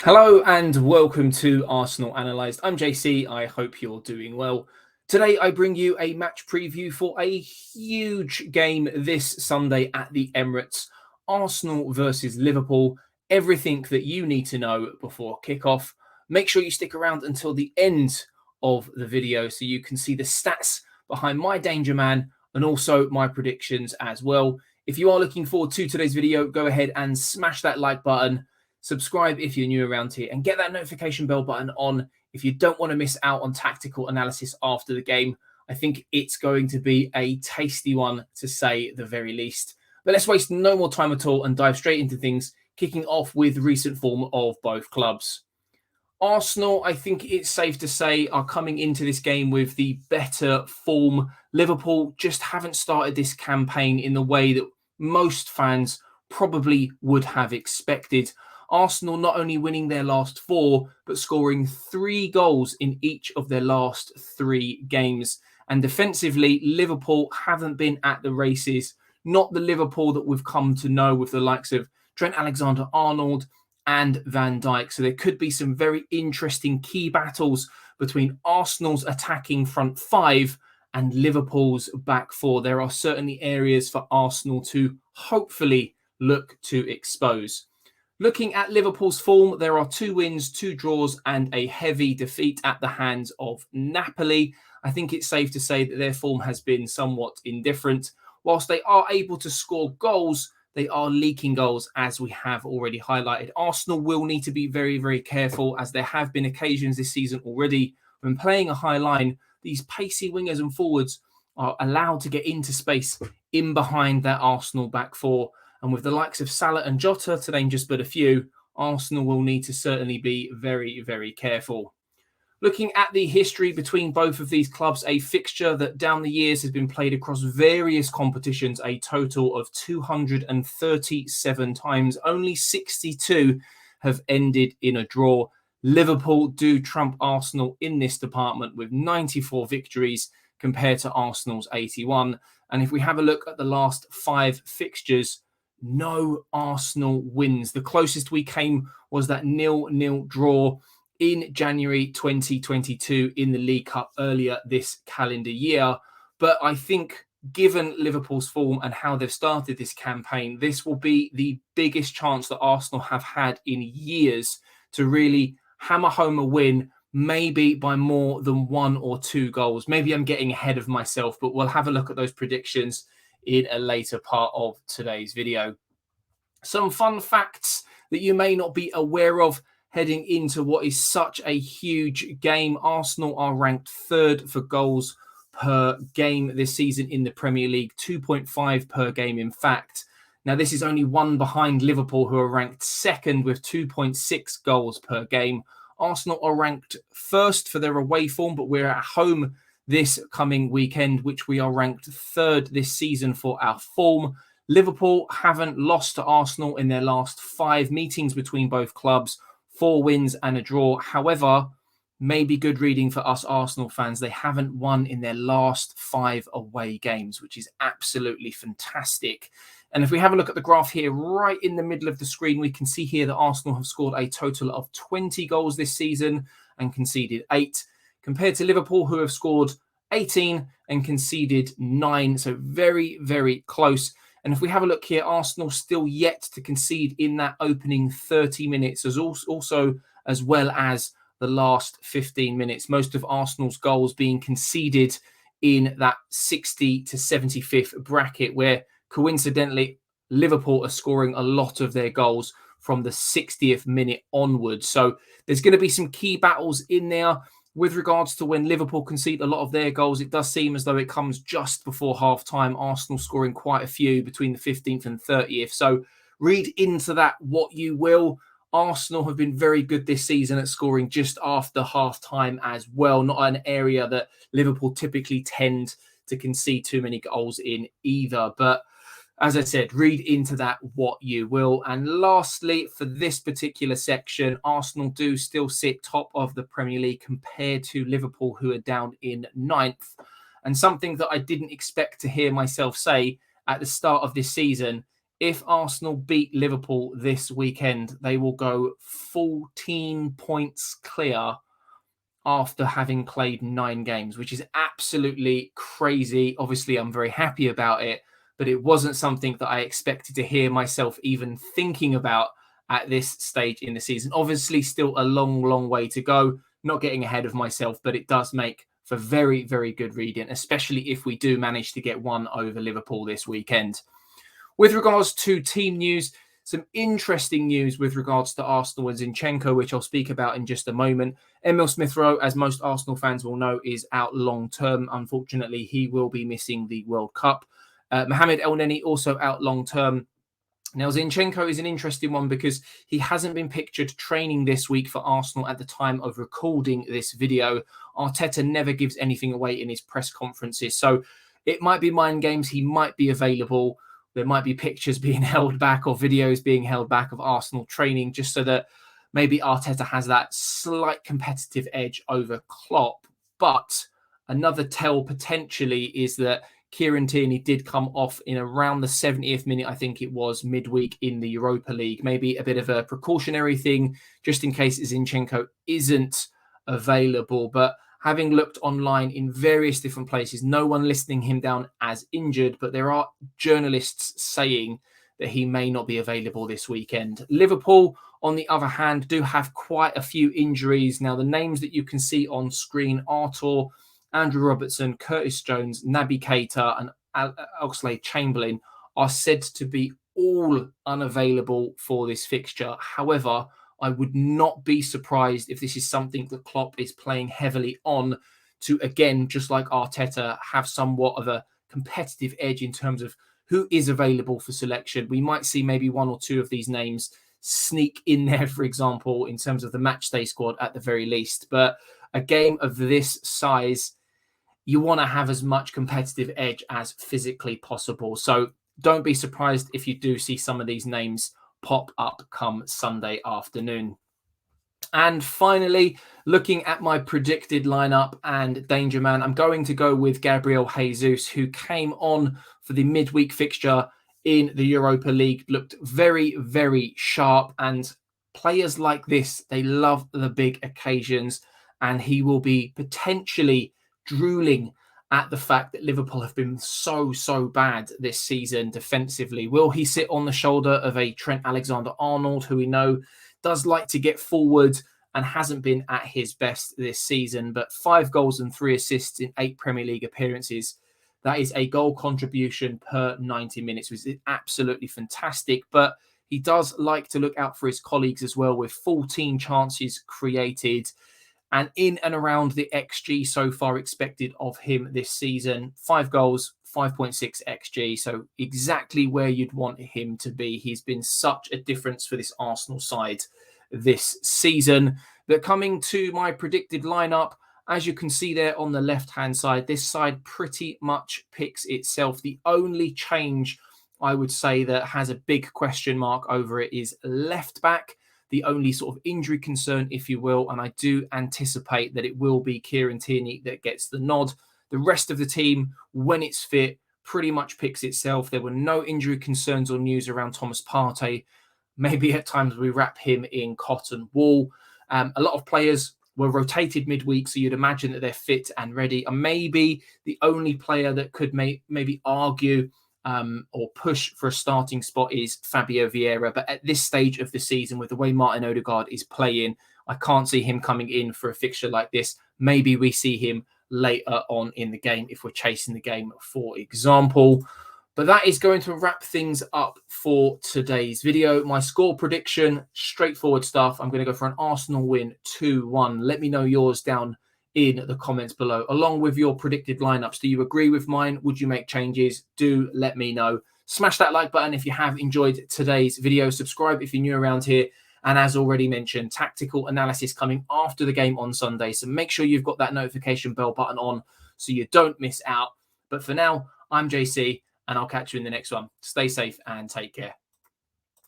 Hello and welcome to Arsenal Analysed. I'm JC. I hope you're doing well. Today I bring you a match preview for a huge game this Sunday at the Emirates. Arsenal versus Liverpool. Everything that you need to know before kickoff. Make sure you stick around until the end of the video so you can see the stats behind my danger man and also my predictions as well. If you are looking forward to today's video, go ahead and smash that like button. Subscribe if you're new around here and get that notification bell button on if you don't want to miss out on tactical analysis after the game. I think it's going to be a tasty one, to say the very least. But let's waste no more time at all and dive straight into things, kicking off with recent form of both clubs. Arsenal, I think it's safe to say, are coming into this game with the better form. Liverpool just haven't started this campaign in the way that most fans probably would have expected. Arsenal not only winning their last 4, but scoring 3 goals in each of their last 3 games. And defensively, Liverpool haven't been at the races. Not the Liverpool that we've come to know with the likes of Trent Alexander-Arnold and Van Dijk. So there could be some very interesting key battles between Arsenal's attacking front 5 and Liverpool's back 4. There are certainly areas for Arsenal to hopefully look to expose. Looking at Liverpool's form, there are 2 wins, 2 draws, and a heavy defeat at the hands of Napoli. I think it's safe to say that their form has been somewhat indifferent. Whilst they are able to score goals, they are leaking goals, as we have already highlighted. Arsenal will need to be very, very careful, as there have been occasions this season already when playing a high line, these pacey wingers and forwards are allowed to get into space in behind that Arsenal back 4. And with the likes of Salah and Jota, to name just but a few, Arsenal will need to certainly be very, very careful. Looking at the history between both of these clubs, a fixture that down the years has been played across various competitions, a total of 237 times. Only 62 have ended in a draw. Liverpool do trump Arsenal in this department with 94 victories compared to Arsenal's 81. And if we have a look at the last 5 fixtures, no Arsenal wins. The closest we came was that 0-0 draw in January 2022 in the League Cup earlier this calendar year. But I think given Liverpool's form and how they've started this campaign, this will be the biggest chance that Arsenal have had in years to really hammer home a win, maybe by more than 1 or 2 goals. Maybe I'm getting ahead of myself, but we'll have a look at those predictions in a later part of today's video. Some fun facts that you may not be aware of heading into what is such a huge game. Arsenal are ranked 3rd for goals per game this season in the Premier League, 2.5 per game in fact. Now this is only 1 behind Liverpool, who are ranked 2nd with 2.6 goals per game. Arsenal are ranked 1st for their away form, but we're at home this coming weekend, which we are ranked 3rd this season for our form. Liverpool haven't lost to Arsenal in their last 5 meetings between both clubs, 4 wins and a draw. However, maybe good reading for us Arsenal fans, they haven't won in their last 5 away games, which is absolutely fantastic. And if we have a look at the graph here, right in the middle of the screen, we can see here that Arsenal have scored a total of 20 goals this season and conceded 8. Compared to Liverpool, who have scored 18 and conceded 9. So very, very close. And if we have a look here, Arsenal still yet to concede in that opening 30 minutes, as well as the last 15 minutes. Most of Arsenal's goals being conceded in that 60 to 75th bracket, where coincidentally, Liverpool are scoring a lot of their goals from the 60th minute onwards. So there's going to be some key battles in there. With regards to when Liverpool concede a lot of their goals, it does seem as though it comes just before half-time. Arsenal scoring quite a few between the 15th and 30th. So read into that what you will. Arsenal have been very good this season at scoring just after half-time as well. Not an area that Liverpool typically tend to concede too many goals in either. But as I said, read into that what you will. And lastly, for this particular section, Arsenal do still sit top of the Premier League compared to Liverpool, who are down in 9th. And something that I didn't expect to hear myself say at the start of this season if Arsenal beat Liverpool this weekend, they will go 14 points clear after having played 9 games, which is absolutely crazy. Obviously, I'm very happy about it, but it wasn't something that I expected to hear myself even thinking about at this stage in the season. Obviously, still a long, long way to go. Not getting ahead of myself, but it does make for very, very good reading, especially if we do manage to get one over Liverpool this weekend. With regards to team news, some interesting news with regards to Arsenal and Zinchenko, which I'll speak about in just a moment. Emile Smith Rowe, as most Arsenal fans will know, is out long term. Unfortunately, he will be missing the World Cup. Mohamed Elneny also out long term. Now, Zinchenko is an interesting one because he hasn't been pictured training this week for Arsenal at the time of recording this video. Arteta never gives anything away in his press conferences. So it might be mind games. He might be available. There might be pictures being held back or videos being held back of Arsenal training just so that maybe Arteta has that slight competitive edge over Klopp. But another tell potentially is that Kieran Tierney did come off in around the 70th minute, I think it was, midweek in the Europa League. Maybe a bit of a precautionary thing, just in case Zinchenko isn't available. But having looked online in various different places, no one listing him down as injured, but there are journalists saying that he may not be available this weekend. Liverpool, on the other hand, do have quite a few injuries. Now, the names that you can see on screen, Arthur, Andrew Robertson, Curtis Jones, Naby Keita and Oxlade-Chamberlain are said to be all unavailable for this fixture. However, I would not be surprised if this is something that Klopp is playing heavily on to, again, just like Arteta, have somewhat of a competitive edge in terms of who is available for selection. We might see maybe 1 or 2 of these names sneak in there, for example, in terms of the matchday squad at the very least. But a game of this size, you want to have as much competitive edge as physically possible. So don't be surprised if you do see some of these names pop up come Sunday afternoon. And finally, looking at my predicted lineup and danger man, I'm going to go with Gabriel Jesus, who came on for the midweek fixture in the Europa League, looked very, very sharp. And players like this, they love the big occasions, and he will be potentially drooling at the fact that Liverpool have been so bad this season defensively. Will he sit on the shoulder of a Trent Alexander-Arnold, who we know does like to get forward and hasn't been at his best this season? But 5 goals and 3 assists in 8 Premier League appearances. That is a goal contribution per 90 minutes, which is absolutely fantastic. But he does like to look out for his colleagues as well, with 14 chances created and in and around the XG so far expected of him this season. 5 goals, 5.6 XG. So exactly where you'd want him to be. He's been such a difference for this Arsenal side this season. But coming to my predicted lineup, as you can see there on the left-hand side, this side pretty much picks itself. The only change I would say that has a big question mark over it is left back. The only sort of injury concern, if you will, and I do anticipate that it will be Kieran Tierney that gets the nod. The rest of the team, when it's fit, pretty much picks itself. There were no injury concerns or news around Thomas Partey. Maybe at times we wrap him in cotton wool. A lot of players were rotated midweek, so you'd imagine that they're fit and ready. And maybe the only player that could maybe argue or push for a starting spot is Fabio Vieira. But at this stage of the season, with the way Martin Odegaard is playing, I can't see him coming in for a fixture like this. Maybe we see him later on in the game if we're chasing the game, for example. But that is going to wrap things up for today's video. My score prediction, straightforward stuff. I'm going to go for an Arsenal win 2-1. Let me know yours down in the comments below, along with your predicted lineups. Do you agree with mine? Would you make changes? Do let me know. Smash that like button if you have enjoyed today's video. Subscribe if you're new around here. And as already mentioned, tactical analysis coming after the game on Sunday. So make sure you've got that notification bell button on so you don't miss out. But for now, I'm JC, and I'll catch you in the next one. Stay safe and take care.